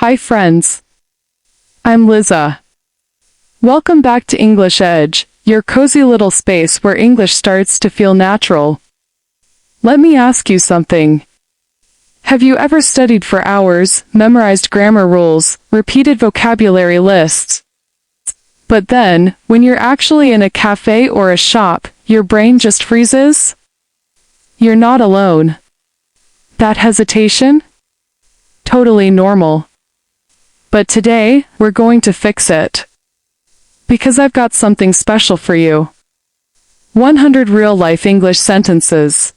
Hi friends. I'm Liza. Welcome back to English Edge, your cozy little space where English starts to feel natural. Let me ask you something. Have you ever studied for hours, memorized grammar rules, repeated vocabulary lists? But then, when you're actually in a cafe or a shop, your brain just freezes? You're not alone. That hesitation? Totally normal. But today, we're going to fix it. Because I've got something special for you. 100 real-life English sentences.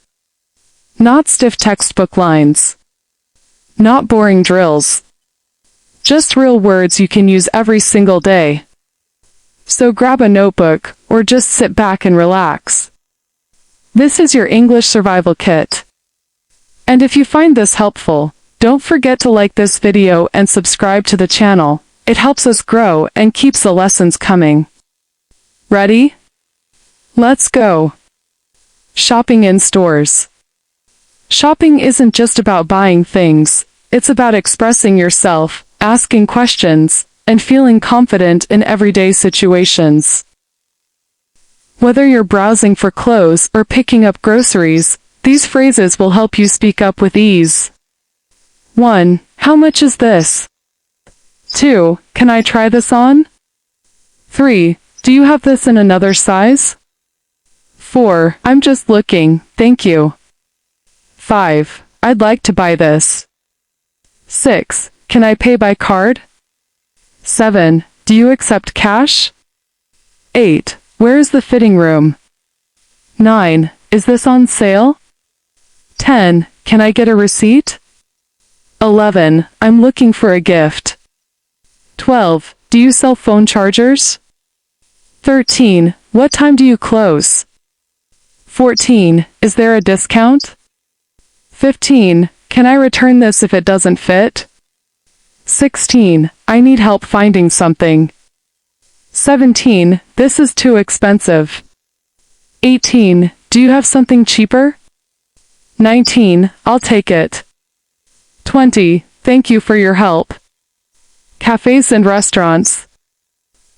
Not stiff textbook lines. Not boring drills. Just real words you can use every single day. So grab a notebook, or just sit back and relax. This is your English survival kit. And if you find this helpful, don't forget to like this video and subscribe to the channel. It helps us grow and keeps the lessons coming. Ready? Let's go. Shopping in stores. Shopping isn't just about buying things, it's about expressing yourself, asking questions, and feeling confident in everyday situations. Whether you're browsing for clothes or picking up groceries, these phrases will help you speak up with ease. 1. How much is this? 2. Can I try this on? 3. Do you have this in another size? 4. I'm just looking, thank you. 5. I'd like to buy this. 6. Can I pay by card? 7. Do you accept cash? 8. Where is the fitting room? 9. Is this on sale? 10. Can I get a receipt? 11. I'm looking for a gift. 12. Do you sell phone chargers? 13. What time do you close? 14. Is there a discount? 15. Can I return this if it doesn't fit? 16. I need help finding something. 17. This is too expensive. 18. Do you have something cheaper? 19. I'll take it. 20. Thank you for your help. Cafés and restaurants.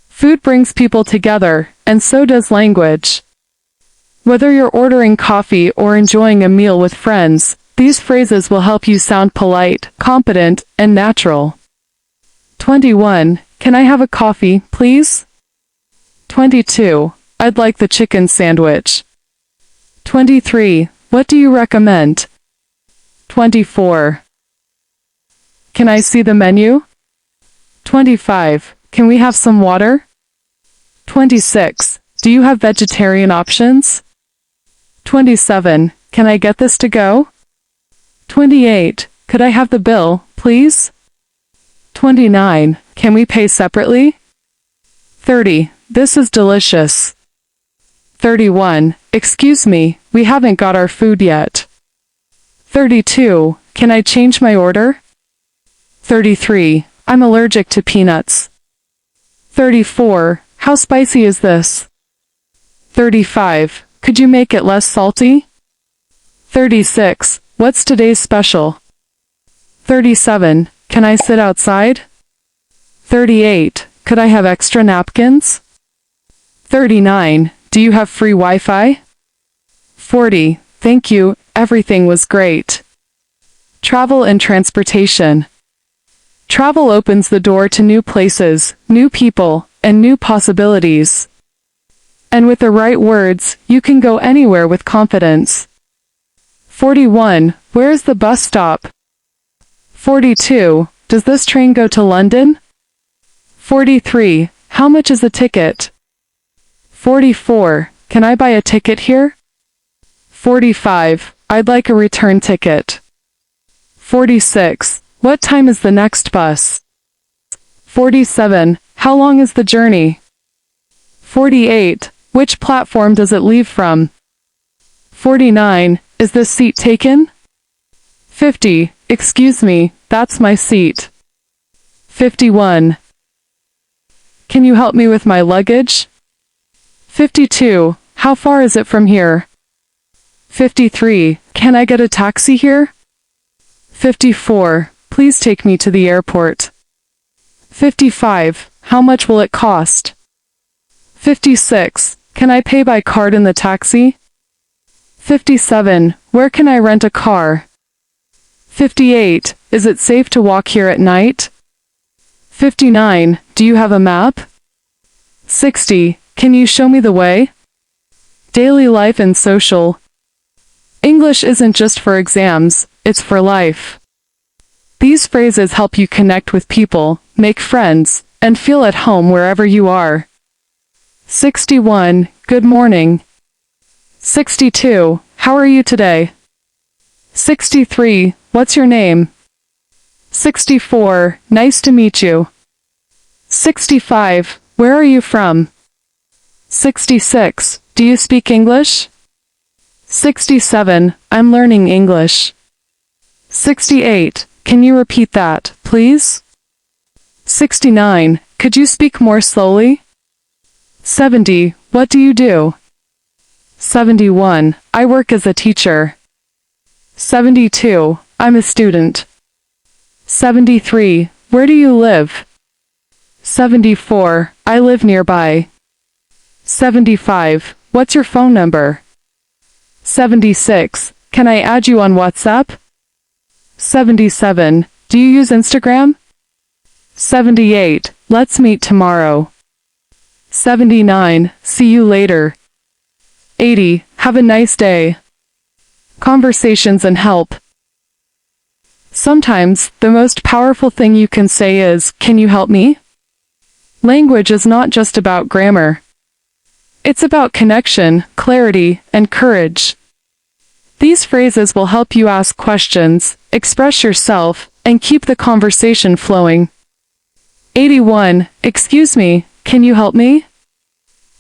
Food brings people together, and so does language. Whether you're ordering coffee or enjoying a meal with friends, these phrases will help you sound polite, competent, and natural. 21. Can I have a coffee, please? 22. I'd like the chicken sandwich. 23. What do you recommend? 24. Can I see the menu? 25. Can we have some water? 26. Do you have vegetarian options? 27. Can I get this to go? 28. Could I have the bill, please? 29. Can we pay separately? 30. This is delicious. 31. Excuse me, we haven't got our food yet. 32. Can I change my order? 33. I'm allergic to peanuts. 34. How spicy is this? 35. Could you make it less salty? 36. What's today's special? 37. Can I sit outside? 38. Could I have extra napkins? 39. Do you have free Wi-Fi? 40. Thank you, everything was great. Travel and transportation. Travel opens the door to new places, new people, and new possibilities. And with the right words, you can go anywhere with confidence. 41. Where is the bus stop? 42. Does this train go to London? 43. How much is a ticket? 44. Can I buy a ticket here? 45. I'd like a return ticket. 46. What time is the next bus? 47. How long is the journey? 48. Which platform does it leave from? 49. Is this seat taken? 50. Excuse me, that's my seat. 51. Can you help me with my luggage? 52. How far is it from here? 53. Can I get a taxi here? 54. Please take me to the airport. 55. How much will it cost? 56. Can I pay by card in the taxi? 57. Where can I rent a car? 58. Is it safe to walk here at night? 59. Do you have a map? 60. Can you show me the way? Daily life and social. English isn't just for exams, it's for life. These phrases help you connect with people, make friends, and feel at home wherever you are. 61. Good morning. 62. How are you today? 63. What's your name? 64. Nice to meet you. 65. Where are you from? 66. Do you speak English? 67. I'm learning English. 68. Can you repeat that, please? 69. Could you speak more slowly? 70. What do you do? 71. I work as a teacher. 72. I'm a student. 73. Where do you live? 74. I live nearby. 75. What's your phone number? 76. Can I add you on WhatsApp? 77. Do you use Instagram? 78. Let's meet tomorrow. 79. See you later. 80. Have a nice day. Conversations and help. Sometimes, the most powerful thing you can say is, "Can you help me?" Language is not just about grammar. It's about connection, clarity, and courage. These phrases will help you ask questions, express yourself, and keep the conversation flowing. 81. Excuse me, can you help me?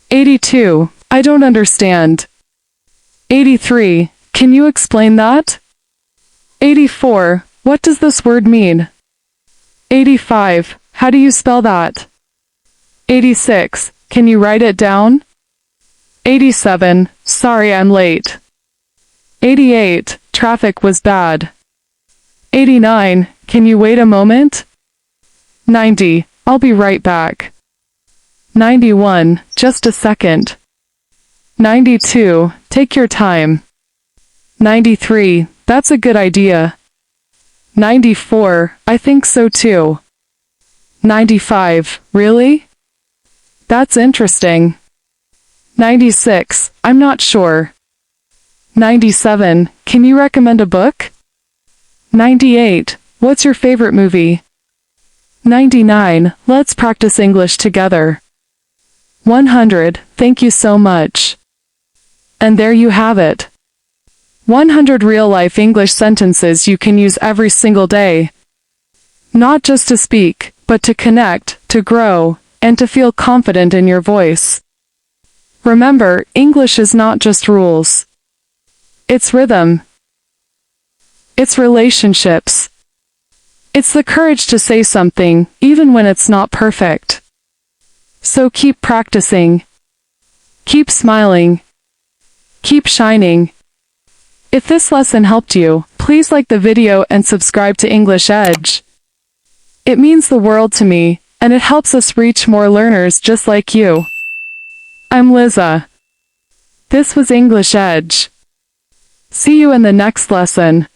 82. I don't understand. 83. Can you explain that? 84. What does this word mean? 85. How do you spell that? 86. Can you write it down? 87. Sorry I'm late. 88. Traffic was bad. 89. Can you wait a moment? 90. I'll be right back. 91. Just a second. 92. Take your time. 93. That's a good idea. 94. I think so too. 95. Really? That's interesting. 96. I'm not sure. 97. Can you recommend a book? 98. What's your favorite movie? 99. Let's practice English together. 100. Thank you so much. And there you have it. 100 real-life English sentences you can use every single day. Not just to speak, but to connect, to grow, and to feel confident in your voice. Remember, English is not just rules. It's rhythm. It's relationships. It's the courage to say something, even when it's not perfect. So keep practicing. Keep smiling. Keep shining. If this lesson helped you, please like the video and subscribe to English Edge. It means the world to me, and it helps us reach more learners just like you. I'm Liza. This was English Edge. See you in the next lesson.